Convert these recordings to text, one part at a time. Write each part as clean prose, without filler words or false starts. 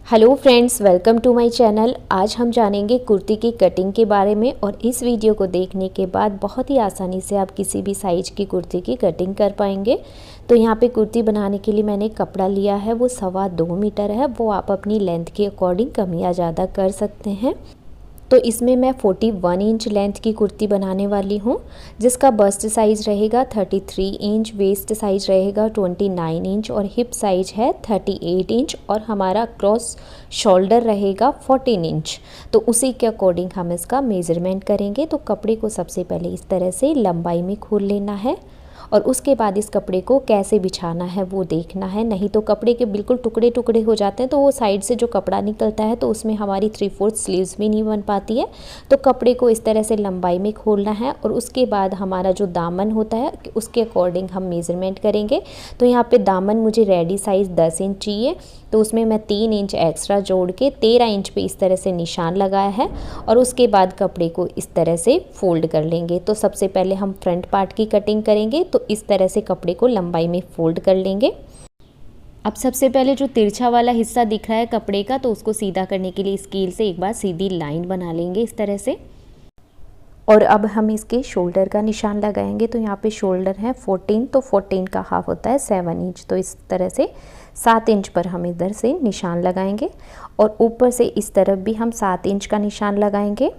Hello friends, welcome to my channel. आज हम जानेंगे कुर्ती की कटिंग के बारे में और इस वीडियो को देखने के बाद बहुत ही आसानी से आप किसी भी साइज की कुर्ती की कटिंग कर पाएंगे। तो यहाँ पे कुर्ती बनाने के लिए मैंने कपड़ा लिया है, वो 2.25 मीटर है। वो आप अपनी लेंथ के अकॉर्डिंग कम या ज़्यादा कर सकते हैं। तो इसमें मैं 41 इंच लेंथ की कुर्ती बनाने वाली हूँ, जिसका बस्ट साइज़ रहेगा 33 इंच, वेस्ट साइज़ रहेगा 29 इंच और हिप साइज है 38 इंच और हमारा क्रॉस शोल्डर रहेगा 14 इंच। तो उसी के अकॉर्डिंग हम इसका मेज़रमेंट करेंगे। तो कपड़े को सबसे पहले इस तरह से लंबाई में खोल लेना है और उसके बाद इस कपड़े को कैसे बिछाना है वो देखना है। नहीं तो कपड़े के बिल्कुल टुकड़े टुकड़े हो जाते हैं, तो वो साइड से जो कपड़ा निकलता है तो उसमें हमारी 3/4 स्लीव्स भी नहीं बन पाती है। तो कपड़े को इस तरह से लंबाई में खोलना है और उसके बाद हमारा जो दामन होता है उसके अकॉर्डिंग हम मेज़रमेंट करेंगे। तो यहाँ पे दामन मुझे रेडी साइज़ 10 इंच चाहिए, तो उसमें मैं 3 इंच एक्स्ट्रा जोड़ के 13 इंच पे इस तरह से निशान लगाया है और उसके बाद कपड़े को इस तरह से फोल्ड कर लेंगे। तो सबसे पहले हम फ्रंट पार्ट की कटिंग करेंगे, तो इस तरह से कपड़े को लंबाई में फोल्ड कर लेंगे। अब सबसे पहले जो तिरछा वाला हिस्सा दिख रहा है कपड़े का, तो उसको सीधा करने के लिए स्केल से एक बार सीधी लाइन बना लेंगे इस तरह से। और अब हम इसके शोल्डर का निशान लगाएंगे। तो यहाँ पे शोल्डर है 14, तो 14 का हाफ होता है 7 इंच। तो इस तरह से 7 इंच पर हम इधर से निशान लगाएंगे और ऊपर से इस तरफ भी हम 7 इंच का निशान लगाएंगे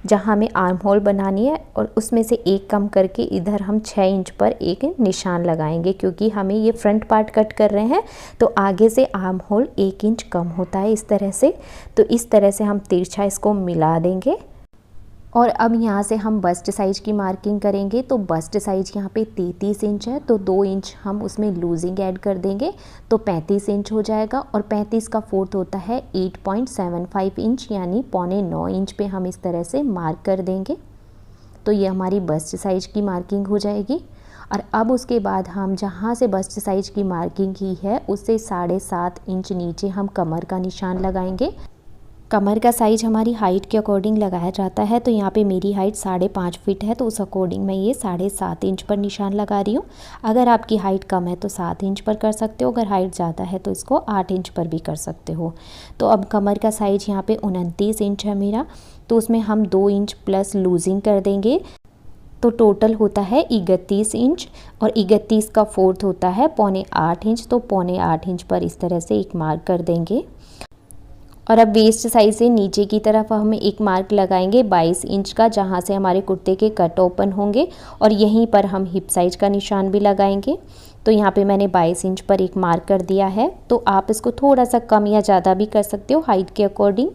जहाँ हमें आर्म होल बनानी है। और उसमें से एक कम करके इधर हम 6 इंच पर एक निशान लगाएंगे, क्योंकि हमें ये फ्रंट पार्ट कट कर रहे हैं तो आगे से आर्म होल 1 इंच कम होता है इस तरह से। तो इस तरह से हम तिरछा इसको मिला देंगे। और अब यहाँ से हम बस्ट साइज़ की मार्किंग करेंगे। तो बस्ट साइज़ यहाँ पे 33 इंच है, तो 2 इंच हम उसमें लूजिंग ऐड कर देंगे तो 35 इंच हो जाएगा। और 35 का फोर्थ होता है 8.75 इंच, यानी 8.75 इंच पे हम इस तरह से मार्क कर देंगे। तो ये हमारी बस्ट साइज़ की मार्किंग हो जाएगी। और अब उसके बाद हम जहाँ से बस्ट साइज़ की मार्किंग की है उससे 7.5 इंच नीचे हम कमर का निशान लगाएंगे। कमर का साइज़ हमारी हाइट के अकॉर्डिंग लगाया जाता है। तो यहाँ पे मेरी हाइट 5.5 फीट है, तो उस अकॉर्डिंग मैं ये 7.5 इंच पर निशान लगा रही हूँ। अगर आपकी हाइट कम है तो 7 इंच पर कर सकते हो, अगर हाइट ज़्यादा है तो इसको 8 इंच पर भी कर सकते हो। तो अब कमर का साइज़ यहाँ पे 29 इंच है मेरा, तो उसमें हम 2 इंच प्लस लूजिंग कर देंगे। तो टोटल होता है 31 इंच और 31 का फोर्थ होता है 7.25 इंच। तो 7.25 इंच पर इस तरह से एक मार्क कर देंगे। और अब वेस्ट साइज़ से नीचे की तरफ हम एक मार्क लगाएंगे 22 इंच का, जहाँ से हमारे कुर्ते के कट ओपन होंगे और यहीं पर हम हिप साइज का निशान भी लगाएंगे। तो यहाँ पे मैंने 22 इंच पर एक मार्क कर दिया है। तो आप इसको थोड़ा सा कम या ज़्यादा भी कर सकते हो हाइट के अकॉर्डिंग।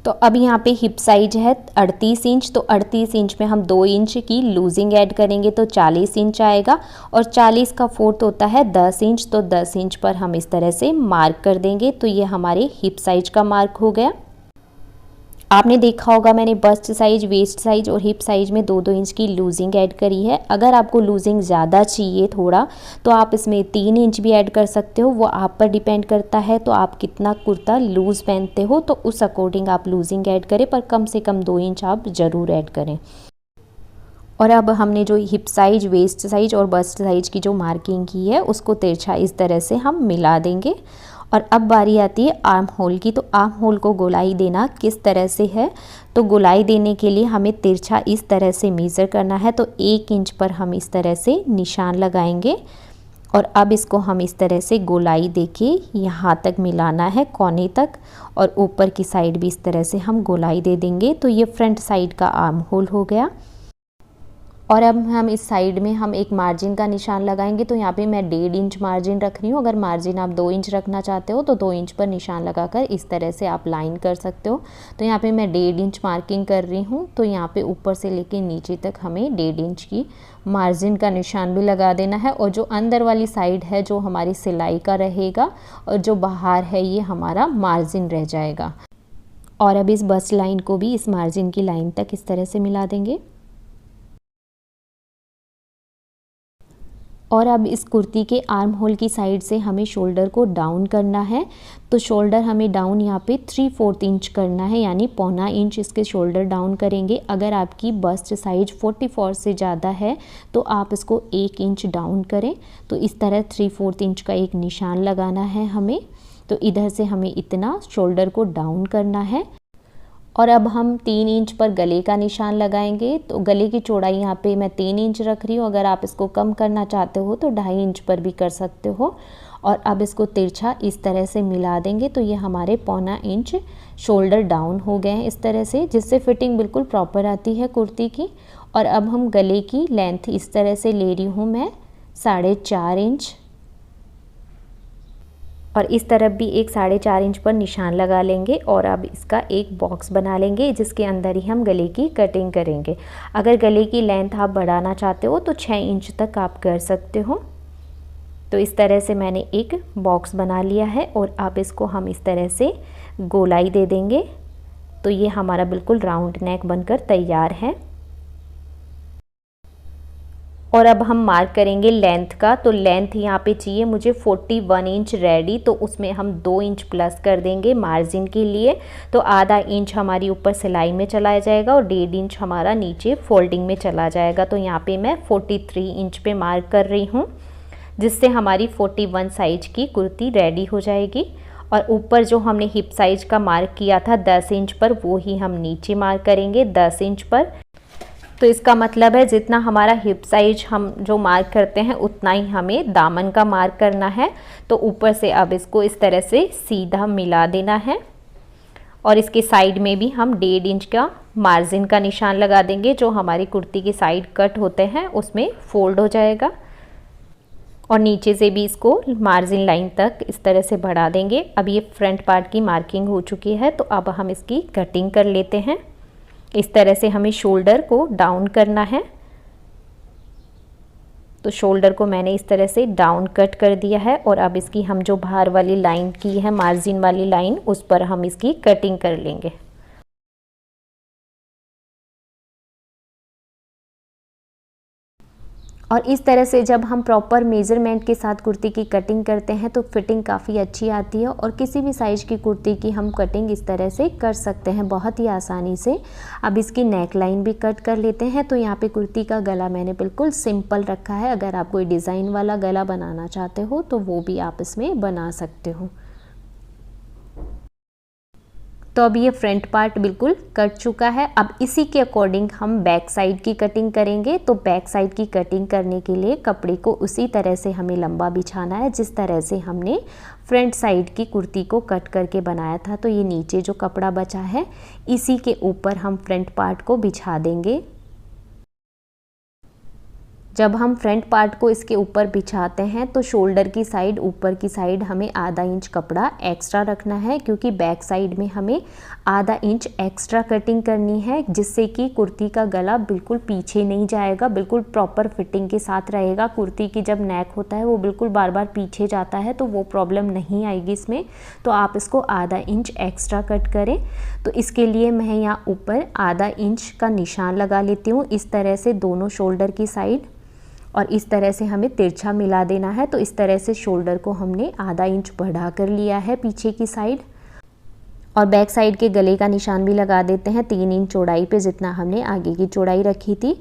तो अब यहाँ पे हिप साइज है 38 इंच, तो 38 इंच में हम 2 इंच की लूजिंग ऐड करेंगे तो 40 इंच आएगा। और 40 का फोर्थ होता है 10 इंच, तो 10 इंच पर हम इस तरह से मार्क कर देंगे। तो ये हमारे हिप साइज का मार्क हो गया। आपने देखा होगा मैंने बस्ट साइज, वेस्ट साइज और हिप साइज में 2-2 इंच की लूजिंग ऐड करी है। अगर आपको लूजिंग ज़्यादा चाहिए थोड़ा, तो आप इसमें 3 इंच भी ऐड कर सकते हो, वो आप पर डिपेंड करता है। तो आप कितना कुर्ता लूज़ पहनते हो तो उस अकॉर्डिंग आप लूजिंग ऐड करें, पर कम से कम 2 इंच आप ज़रूर ऐड करें। और अब हमने जो हिप साइज, वेस्ट साइज और बस्ट साइज की जो मार्किंग की है उसको तिरछा इस तरह से हम मिला देंगे। और अब बारी आती है आर्म होल की। तो आर्म होल को गोलाई देना किस तरह से है, तो गोलाई देने के लिए हमें तिरछा इस तरह से मेज़र करना है। तो 1 इंच पर हम इस तरह से निशान लगाएंगे और अब इसको हम इस तरह से गोलाई देके यहाँ तक मिलाना है कोने तक, और ऊपर की साइड भी इस तरह से हम गोलाई दे देंगे। तो ये फ्रंट साइड का आर्म होल हो गया। और अब हम इस साइड में हम एक मार्जिन का निशान लगाएंगे। तो यहाँ पे मैं 1.5 इंच मार्जिन रख रही हूँ। अगर मार्जिन आप 2 इंच रखना चाहते हो तो 2 इंच पर निशान लगाकर इस तरह से आप लाइन कर सकते हो। तो यहाँ पे मैं 1.5 इंच मार्किंग कर रही हूँ। तो यहाँ पे ऊपर से लेके नीचे तक हमें 1.5 इंच की मार्जिन का निशान भी लगा देना है। और जो अंदर वाली साइड है जो हमारी सिलाई का रहेगा और जो बाहर है ये हमारा मार्जिन रह जाएगा। और अब इस बस्ट लाइन को भी इस मार्जिन की लाइन तक इस तरह से मिला देंगे। और अब इस कुर्ती के आर्म होल की साइड से हमें शोल्डर को डाउन करना है। तो शोल्डर हमें डाउन यहाँ पे 3/4 इंच करना है, यानी 0.25 इंच इसके शोल्डर डाउन करेंगे। अगर आपकी बस्ट साइज 44 से ज़्यादा है तो आप इसको 1 इंच डाउन करें। तो इस तरह 3/4 इंच का एक निशान लगाना है हमें। तो इधर से हमें इतना शोल्डर को डाउन करना है। और अब हम 3 इंच पर गले का निशान लगाएंगे। तो गले की चौड़ाई यहाँ पे मैं 3 इंच रख रही हूँ, अगर आप इसको कम करना चाहते हो तो 2.5 इंच पर भी कर सकते हो। और अब इसको तिरछा इस तरह से मिला देंगे तो ये हमारे 1.25 इंच शोल्डर डाउन हो गए हैं इस तरह से, जिससे फिटिंग बिल्कुल प्रॉपर आती है कुर्ती की। और अब हम गले की लेंथ इस तरह से ले रही हूँ मैं 4.5 इंच, और इस तरफ भी एक 4.5 इंच पर निशान लगा लेंगे। और अब इसका एक बॉक्स बना लेंगे जिसके अंदर ही हम गले की कटिंग करेंगे। अगर गले की लेंथ आप बढ़ाना चाहते हो तो 6 इंच तक आप कर सकते हो। तो इस तरह से मैंने एक बॉक्स बना लिया है और अब इसको हम इस तरह से गोलाई दे देंगे तो ये हमारा बिल्कुल राउंड नेक बनकर तैयार है। और अब हम मार्क करेंगे लेंथ का। तो लेंथ यहाँ पे चाहिए मुझे 41 इंच रेडी, तो उसमें हम 2 इंच प्लस कर देंगे मार्जिन के लिए। तो आधा इंच हमारी ऊपर सिलाई में चला जाएगा और 1.5 इंच हमारा नीचे फोल्डिंग में चला जाएगा। तो यहाँ पे मैं 43 इंच पे मार्क कर रही हूँ, जिससे हमारी 41 साइज की कुर्ती रेडी हो जाएगी। और ऊपर जो हमने हिप साइज का मार्क किया था 10 इंच पर, वो ही हम नीचे मार्क करेंगे 10 इंच पर। तो इसका मतलब है जितना हमारा हिप साइज हम जो मार्क करते हैं उतना ही हमें दामन का मार्क करना है। तो ऊपर से अब इसको इस तरह से सीधा मिला देना है और इसके साइड में भी हम 1.5 इंच का मार्जिन का निशान लगा देंगे। जो हमारी कुर्ती के साइड कट होते हैं उसमें फोल्ड हो जाएगा। और नीचे से भी इसको मार्जिन लाइन तक इस तरह से बढ़ा देंगे। अब ये फ्रंट पार्ट की मार्किंग हो चुकी है, तो अब हम इसकी कटिंग कर लेते हैं। इस तरह से हमें शोल्डर को डाउन करना है। तो शोल्डर को मैंने इस तरह से डाउन कट कर दिया है और अब इसकी हम जो बाहर वाली लाइन की है मार्जिन वाली लाइन, उस पर हम इसकी कटिंग कर लेंगे। और इस तरह से जब हम प्रॉपर मेज़रमेंट के साथ कुर्ती की कटिंग करते हैं तो फिटिंग काफ़ी अच्छी आती है और किसी भी साइज़ की कुर्ती की हम कटिंग इस तरह से कर सकते हैं बहुत ही आसानी से। अब इसकी नेक लाइन भी कट कर लेते हैं। तो यहाँ पे कुर्ती का गला मैंने बिल्कुल सिंपल रखा है। अगर आप कोई डिज़ाइन वाला गला बनाना चाहते हो तो वो भी आप इसमें बना सकते हो। तो अब ये फ्रंट पार्ट बिल्कुल कट चुका है। अब इसी के अकॉर्डिंग हम बैक साइड की कटिंग करेंगे। तो बैक साइड की कटिंग करने के लिए कपड़े को उसी तरह से हमें लंबा बिछाना है जिस तरह से हमने फ्रंट साइड की कुर्ती को कट करके बनाया था। तो ये नीचे जो कपड़ा बचा है इसी के ऊपर हम फ्रंट पार्ट को बिछा देंगे। जब हम फ्रंट पार्ट को इसके ऊपर बिछाते हैं तो शोल्डर की साइड, ऊपर की साइड हमें आधा इंच कपड़ा एक्स्ट्रा रखना है, क्योंकि बैक साइड में हमें आधा इंच एक्स्ट्रा कटिंग करनी है, जिससे कि कुर्ती का गला बिल्कुल पीछे नहीं जाएगा, बिल्कुल प्रॉपर फिटिंग के साथ रहेगा। कुर्ती की जब नेक होता है वो बिल्कुल बार बार पीछे जाता है तो वो प्रॉब्लम नहीं आएगी इसमें। तो आप इसको आधा इंच एक्स्ट्रा कट करें। तो इसके लिए मैं यहाँ ऊपर आधा इंच का निशान लगा लेती हूँ इस तरह से दोनों शोल्डर की साइड, और इस तरह से हमें तिरछा मिला देना है। तो इस तरह से शोल्डर को हमने आधा इंच बढ़ा कर लिया है पीछे की साइड। और बैक साइड के गले का निशान भी लगा देते हैं 3 इंच चौड़ाई पे, जितना हमने आगे की चौड़ाई रखी थी।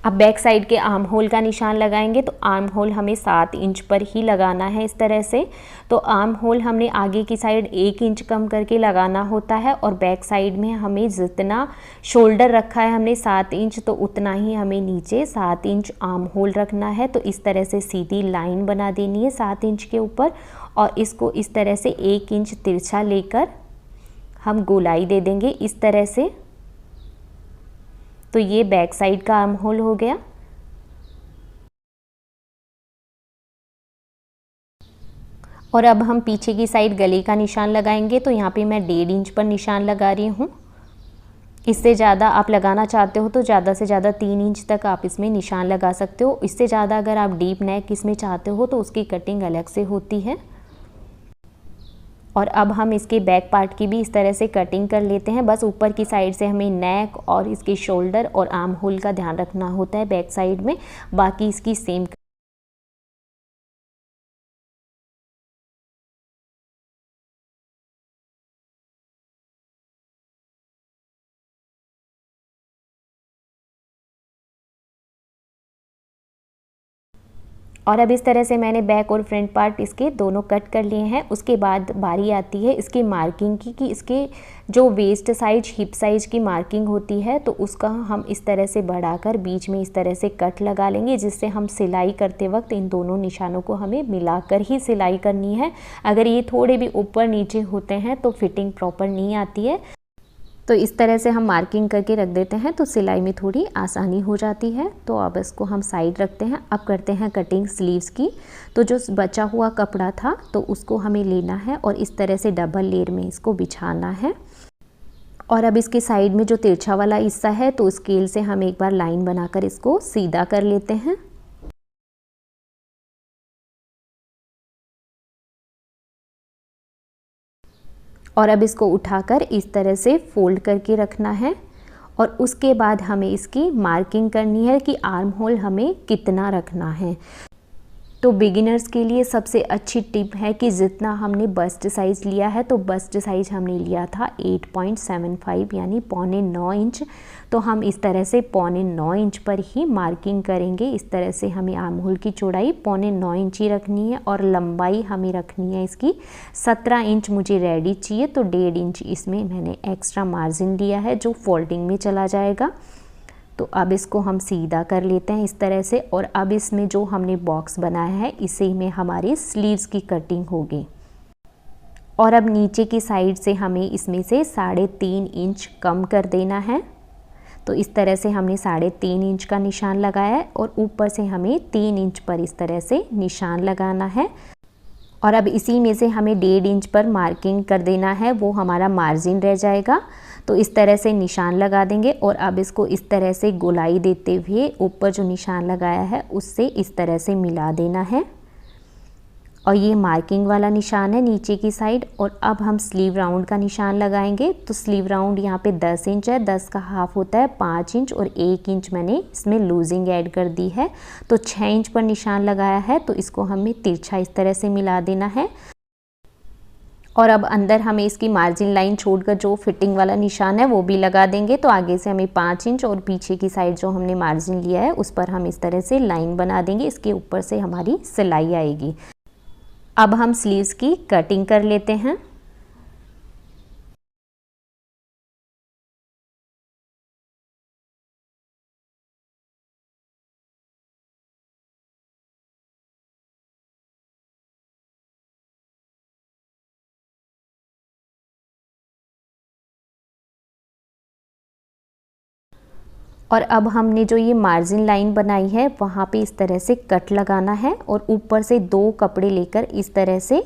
अब बैक साइड के आर्म होल का निशान लगाएंगे। तो आर्म होल हमें 7 इंच पर ही लगाना है इस तरह से। तो आर्म होल हमने आगे की साइड 1 इंच कम करके लगाना होता है और बैक साइड में हमें जितना शोल्डर रखा है हमने 7 इंच, तो उतना ही हमें नीचे 7 इंच आर्म होल रखना है। तो इस तरह से सीधी लाइन बना देनी है 7 इंच के ऊपर और इसको इस तरह से 1 इंच तिरछा लेकर हम गोलाई दे देंगे इस तरह से। तो ये बैक साइड का आर्म होल हो गया। और अब हम पीछे की साइड गले का निशान लगाएंगे। तो यहाँ पे मैं 1.5 इंच पर निशान लगा रही हूँ। इससे ज़्यादा आप लगाना चाहते हो तो ज़्यादा से ज़्यादा 3 इंच तक आप इसमें निशान लगा सकते हो। इससे ज़्यादा अगर आप डीप नेक इसमें चाहते हो तो उसकी कटिंग अलग से होती है। और अब हम इसके बैक पार्ट की भी इस तरह से कटिंग कर लेते हैं। बस ऊपर की साइड से हमें नेक और इसके शोल्डर और आर्म होल का ध्यान रखना होता है बैक साइड में, बाकी इसकी सेम। और अब इस तरह से मैंने बैक और फ्रंट पार्ट इसके दोनों कट कर लिए हैं। उसके बाद बारी आती है इसकी मार्किंग की, कि इसके जो वेस्ट साइज, हिप साइज की मार्किंग होती है, तो उसका हम इस तरह से बढ़ाकर बीच में इस तरह से कट लगा लेंगे, जिससे हम सिलाई करते वक्त इन दोनों निशानों को हमें मिलाकर ही सिलाई करनी है। अगर ये थोड़े भी ऊपर नीचे होते हैं तो फिटिंग प्रॉपर नहीं आती है। तो इस तरह से हम मार्किंग करके रख देते हैं तो सिलाई में थोड़ी आसानी हो जाती है। तो अब इसको हम साइड रखते हैं। अब करते हैं कटिंग स्लीव्स की। तो जो बचा हुआ कपड़ा था तो उसको हमें लेना है और इस तरह से डबल लेयर में इसको बिछाना है। और अब इसके साइड में जो तिरछा वाला हिस्सा है तो स्केल से हम एक बार लाइन बनाकर इसको सीधा कर लेते हैं। और अब इसको उठाकर इस तरह से फोल्ड करके रखना है और उसके बाद हमें इसकी मार्किंग करनी है कि आर्म होल हमें कितना रखना है। तो बिगिनर्स के लिए सबसे अच्छी टिप है कि जितना हमने बस्ट साइज़ लिया है, तो बस्ट साइज़ हमने लिया था 8.75 यानी 8.75 इंच। तो हम इस तरह से 8.75 इंच पर ही मार्किंग करेंगे। इस तरह से हमें आर्म होल की चौड़ाई 8.75 इंच ही रखनी है और लंबाई हमें रखनी है इसकी 17 इंच मुझे रेडी चाहिए। तो 1.5 इंच इसमें मैंने एक्स्ट्रा मार्जिन लिया है जो फोल्डिंग में चला जाएगा। तो अब इसको हम सीधा कर लेते हैं इस तरह से। और अब इसमें जो हमने बॉक्स बनाया है इसी में हमारी स्लीव्स की कटिंग होगी। और अब नीचे की साइड से हमें इसमें से 3.5 इंच कम कर देना है। तो इस तरह से हमने 3.5 इंच का निशान लगाया है और ऊपर से हमें 3 इंच पर इस तरह से निशान लगाना है। और अब इसी में से हमें 1.5 इंच पर मार्किंग कर देना है, वो हमारा मार्जिन रह जाएगा। तो इस तरह से निशान लगा देंगे और अब इसको इस तरह से गोलाई देते हुए ऊपर जो निशान लगाया है उससे इस तरह से मिला देना है। और ये मार्किंग वाला निशान है नीचे की साइड। और अब हम स्लीव राउंड का निशान लगाएंगे। तो स्लीव राउंड यहाँ पे 10 इंच है, 10 का हाफ होता है 5 इंच और 1 इंच मैंने इसमें लूजिंग ऐड कर दी है। तो 6 इंच पर निशान लगाया है, तो इसको हमें तिरछा इस तरह से मिला देना है। और अब अंदर हमें इसकी मार्जिन लाइन छोड़कर जो फिटिंग वाला निशान है वो भी लगा देंगे। तो आगे से हमें 5 इंच और पीछे की साइड जो हमने मार्जिन लिया है उस पर हम इस तरह से लाइन बना देंगे। इसके ऊपर से हमारी सिलाई आएगी। अब हम स्लीव्स की कटिंग कर लेते हैं। और अब हमने जो ये मार्जिन लाइन बनाई है वहाँ पे इस तरह से कट लगाना है और ऊपर से 2 कपड़े लेकर इस तरह से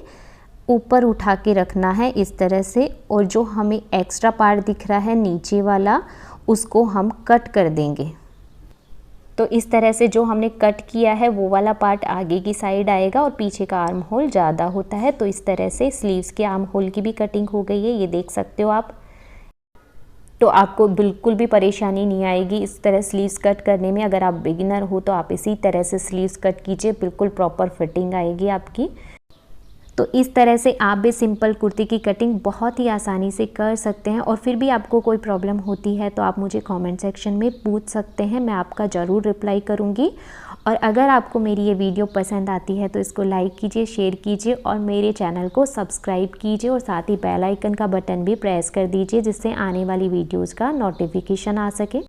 ऊपर उठा के रखना है इस तरह से। और जो हमें एक्स्ट्रा पार्ट दिख रहा है नीचे वाला उसको हम कट कर देंगे। तो इस तरह से जो हमने कट किया है वो वाला पार्ट आगे की साइड आएगा और पीछे का आर्म होल ज़्यादा होता है। तो इस तरह से स्लीव्स के आर्म होल की भी कटिंग हो गई है, ये देख सकते हो आप। तो आपको बिल्कुल भी परेशानी नहीं आएगी इस तरह स्लीव्स कट करने में। अगर आप बिगिनर हो तो आप इसी तरह से स्लीव्स कट कीजिए, बिल्कुल प्रॉपर फिटिंग आएगी आपकी। तो इस तरह से आप भी सिंपल कुर्ती की कटिंग बहुत ही आसानी से कर सकते हैं। और फिर भी आपको कोई प्रॉब्लम होती है तो आप मुझे कमेंट सेक्शन में पूछ सकते हैं, मैं आपका ज़रूर रिप्लाई करूँगी। और अगर आपको मेरी ये वीडियो पसंद आती है तो इसको लाइक कीजिए, शेयर कीजिए और मेरे चैनल को सब्सक्राइब कीजिए और साथ ही बेल आइकन का बटन भी प्रेस कर दीजिए, जिससे आने वाली वीडियोज़ का नोटिफिकेशन आ सके।